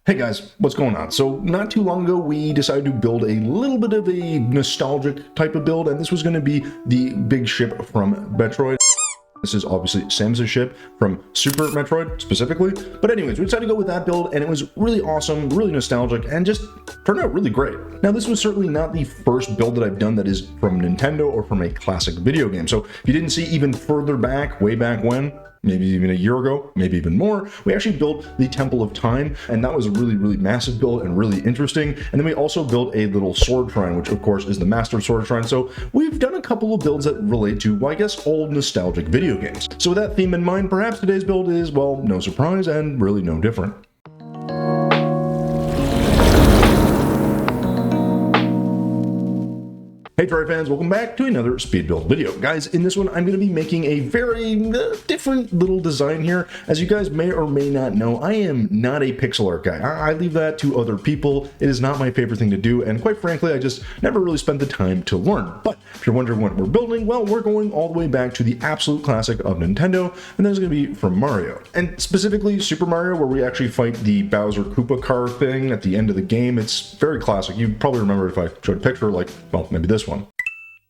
Hey guys, what's going on? So not too long ago, we decided to build a little bit of a nostalgic type of build, and this was going to be the big ship from Metroid. This is obviously Samus's ship from Super Metroid specifically. But anyways, we decided to go with that build, and it was really awesome, really nostalgic, and just turned out really great. Now, this was certainly not the first build that I've done that is from Nintendo or from a classic video game. So if you didn't see even further back, way back when, maybe even a year ago, maybe even more, we actually built the Temple of Time, and that was a really massive build and really interesting. And then we also built a little sword shrine, which of course is the Master Sword Shrine. So we've done a couple of builds that relate to, well, I guess, old nostalgic video games. So with that theme in mind, perhaps today's build is, well, no surprise and really no different. Hey Terraria fans, welcome back to another speed build video. Guys, in this one I'm going to be making a very different little design here. As you guys may or may not know, I am not a pixel art guy. I leave that to other people. It is not my favorite thing to do, and quite frankly, I just never really spent the time to learn. But if you're wondering what we're building, well, we're going all the way back to the absolute classic of Nintendo, and that is going to be from Mario. And specifically Super Mario, where we actually fight the Bowser Koopa car thing at the end of the game. It's very classic. You probably remember if I showed a picture, like, well, maybe this one.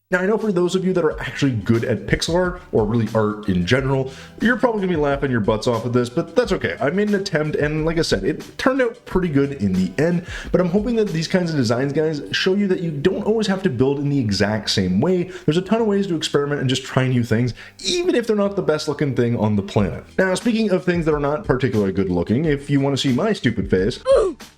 Now, I know for those of you that are actually good at pixel art, or really art in general, you're probably going to be laughing your butts off at this, but that's okay. I made an attempt, and like I said, it turned out pretty good in the end, but I'm hoping that these kinds of designs, guys, show you that you don't always have to build in the exact same way. There's a ton of ways to experiment and just try new things, even if they're not the best looking thing on the planet. Now, speaking of things that are not particularly good looking, if you want to see my stupid face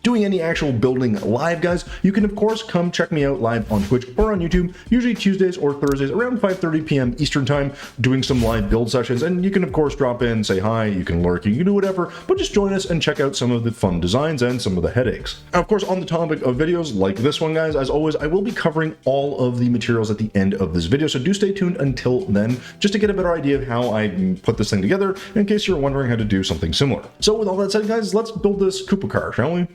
doing any actual building live, guys, you can of course come check me out live on Twitch or on YouTube, usually Tuesdays or Thursdays around 5:30 p.m. Eastern time, doing some live build sessions. And you can of course drop in, say hi, you can lurk, you can do whatever, but just join us and check out some of the fun designs and some of the headaches. Now, of course, on the topic of videos like this one, guys, as always, I will be covering all of the materials at the end of this video, so do stay tuned until then, just to get a better idea of how I put this thing together, in case you're wondering how to do something similar. So with all that said, guys, let's build this Koopa car, shall we?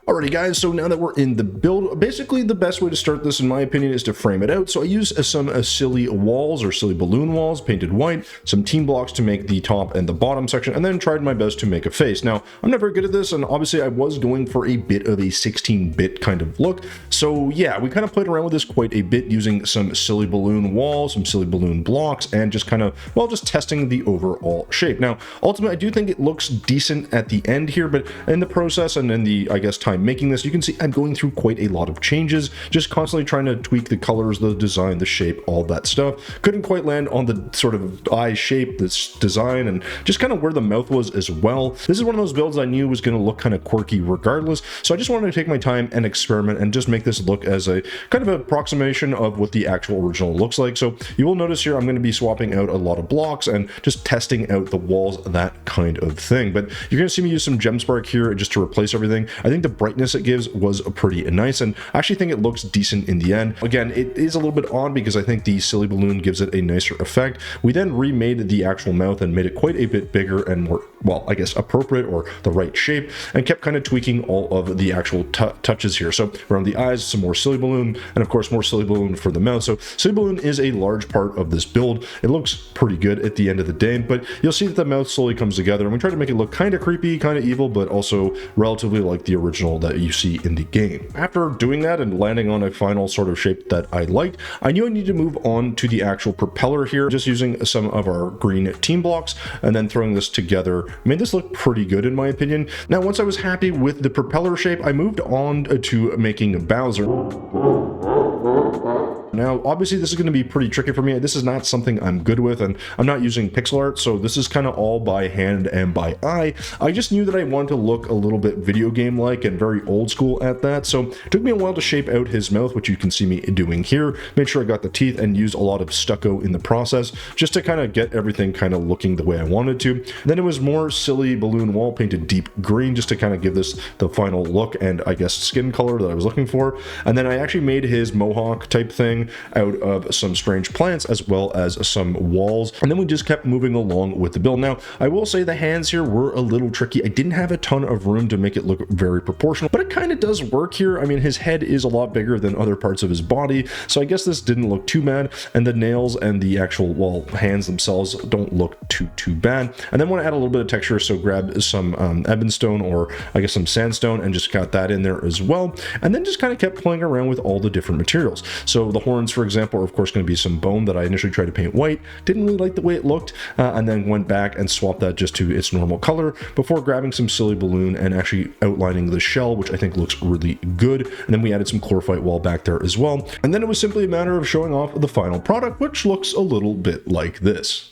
Alrighty guys, so now that we're in the build, basically the best way to start this in my opinion is to frame it out. So I used some silly walls or silly balloon walls painted white, some team blocks to make the top and the bottom section, and then tried my best to make a face. Now, I'm not very good at this, and obviously I was going for a bit of a 16-bit kind of look. So yeah, we kind of played around with this quite a bit using some silly balloon walls, some silly balloon blocks, and just kind of, well, just testing the overall shape. Now, ultimately, I do think it looks decent at the end here, but in the process and in the, I guess, time making this, you can see I'm going through quite a lot of changes, just constantly trying to tweak the colors, the design, the shape, all that stuff. Couldn't quite land on the sort of eye shape, this design, and just kind of where the mouth was as well. This is one of those builds I knew was going to look kind of quirky regardless, so I just wanted to take my time and experiment and just make this look as a kind of an approximation of what the actual original looks like. So you will notice here I'm going to be swapping out a lot of blocks and just testing out the walls, that kind of thing. But you're going to see me use some Gemspark here just to replace everything. I think the brightness it gives was pretty nice, and I actually think it looks decent in the end. Again, it is a little bit odd because I think the silly balloon gives it a nicer effect. We then remade the actual mouth and made it quite a bit bigger and more, well, I guess appropriate or the right shape, and kept kind of tweaking all of the actual touches here. So around the eyes, some more silly balloon, and of course more silly balloon for the mouth. So silly balloon is a large part of this build. It looks pretty good at the end of the day, but you'll see that the mouth slowly comes together, and we try to make it look kind of creepy, kind of evil, but also relatively like the original that you see in the game. After doing that and landing on a final sort of shape that I liked, I knew I needed to move on to the actual propeller here, just using some of our green team blocks and then throwing this together made this look pretty good in my opinion. Now, once I was happy with the propeller shape, I moved on to making Bowser. Now, obviously, this is going to be pretty tricky for me. This is not something I'm good with, and I'm not using pixel art, so this is kind of all by hand and by eye. I just knew that I wanted to look a little bit video game-like and very old school at that, so it took me a while to shape out his mouth, which you can see me doing here. Made sure I got the teeth and used a lot of stucco in the process, just to kind of get everything kind of looking the way I wanted to. Then it was more silly balloon wall painted deep green, just to kind of give this the final look and, I guess, skin color that I was looking for. And then I actually made his mohawk type thing carving out of some strange plants as well as some walls. And then we just kept moving along with the build. Now, I will say the hands here were a little tricky. I didn't have a ton of room to make it look very proportional, but it kind of does work here. I mean, his head is a lot bigger than other parts of his body, so I guess this didn't look too bad. And the nails and the actual, well, hands themselves don't look too bad. And then want to add a little bit of texture, so grab some ebonstone, or I guess some sandstone, and just got that in there as well. And then just kind of kept playing around with all the different materials. So the horns, for example, are of course going to be some bone that I initially tried to paint white. Didn't really like the way it looked, and then went back and swapped that just to its normal color before grabbing some silly balloon and actually outlining the shell, which I think looks really good. And then we added some chlorophyte wall back there as well. And then it was simply a matter of showing off the final product, which looks a little bit like this.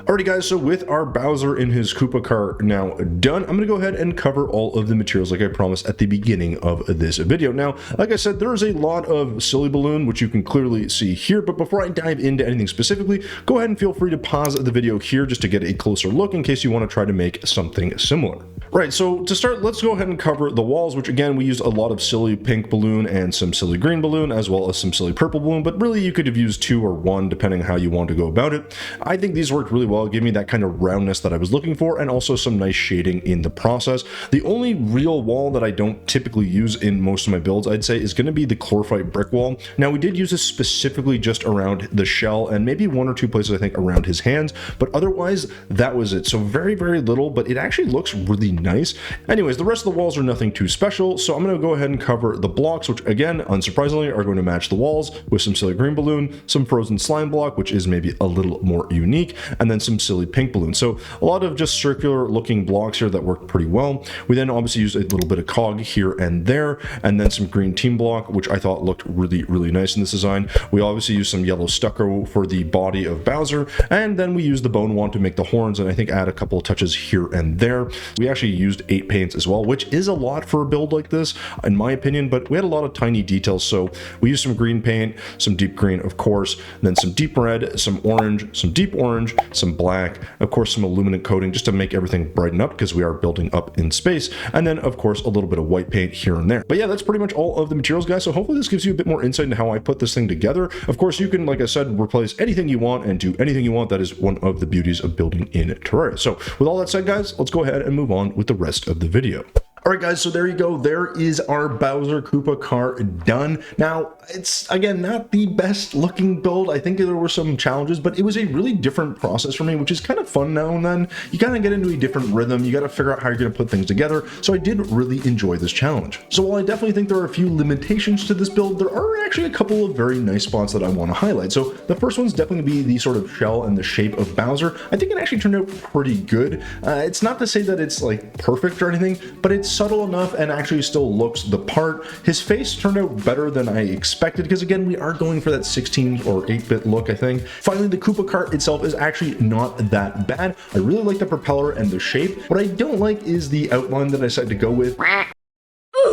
Alrighty guys, so with our Bowser in his Koopa car now done, I'm going to go ahead and cover all of the materials like I promised at the beginning of this video. Now, like I said, there is a lot of silly balloon, which you can clearly see here, but before I dive into anything specifically, go ahead and feel free to pause the video here just to get a closer look in case you want to try to make something similar. Right, so to start, let's go ahead and cover the walls, which again, we used a lot of silly pink balloon and some silly green balloon, as well as some silly purple balloon, but really you could have used 2 or 1, depending how you want to go about it. I think these worked really well, give me that kind of roundness that I was looking for, and also some nice shading in the process. The only real wall that I don't typically use in most of my builds, I'd say, is going to be the chlorophyte brick wall. Now, we did use this specifically just around the shell, and maybe 1 or 2 places, I think, around his hands, but otherwise, that was it. So very, very little, but it actually looks really nice. Anyways, the rest of the walls are nothing too special, so I'm going to go ahead and cover the blocks, which again, unsurprisingly, are going to match the walls with some silly green balloon, some frozen slime block, which is maybe a little more unique, and then some silly pink balloon. So a lot of just circular looking blocks here that worked pretty well. We then obviously used a little bit of cog here and there, and then some green team block, which I thought looked really, really nice in this design. We obviously used some yellow stucco for the body of Bowser, and then we used the bone wand to make the horns, and I think add a couple of touches here and there. We actually used 8 paints as well, which is a lot for a build like this, in my opinion, but we had a lot of tiny details. So we used some green paint, some deep green, of course, then some deep red, some orange, some deep orange, some black, of course, some illuminant coating just to make everything brighten up because we are building up in space, and then of course a little bit of white paint here and there. But yeah, that's pretty much all of the materials, guys. So hopefully this gives you a bit more insight into how I put this thing together. Of course, you can, like I said, replace anything you want and do anything you want. That is one of the beauties of building in Terraria. So with all that said, guys, let's go ahead and move on with the rest of the video. All right, guys, so there you go. There is our Bowser Koopa car done. Now, it's, again, not the best looking build. I think there were some challenges, but it was a really different process for me, which is kind of fun now and then. You kind of get into a different rhythm. You got to figure out how you're going to put things together. So I did really enjoy this challenge. So while I definitely think there are a few limitations to this build, there are actually a couple of very nice spots that I want to highlight. So the first one's definitely going to be the sort of shell and the shape of Bowser. I think it actually turned out pretty good. It's not to say that it's like perfect or anything, but it's subtle enough and actually still looks the part. His face turned out better than I expected because, again, we are going for that 16 or 8-bit look, I think. Finally, the Koopa cart itself is actually not that bad. I really like the propeller and the shape. What I don't like is the outline that I decided to go with.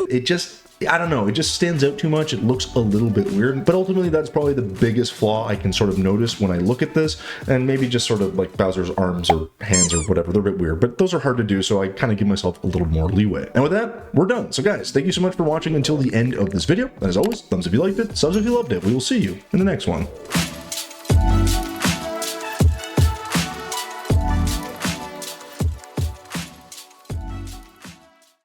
It just, I don't know, it just stands out too much. It looks a little bit weird, but ultimately that's probably the biggest flaw I can sort of notice when I look at this, and maybe just sort of like Bowser's arms or hands or whatever, they're a bit weird, but those are hard to do, so I kind of give myself a little more leeway. And with that, we're done. So guys, thank you so much for watching until the end of this video. And as always, thumbs if you liked it, subs if you loved it. We will see you in the next one.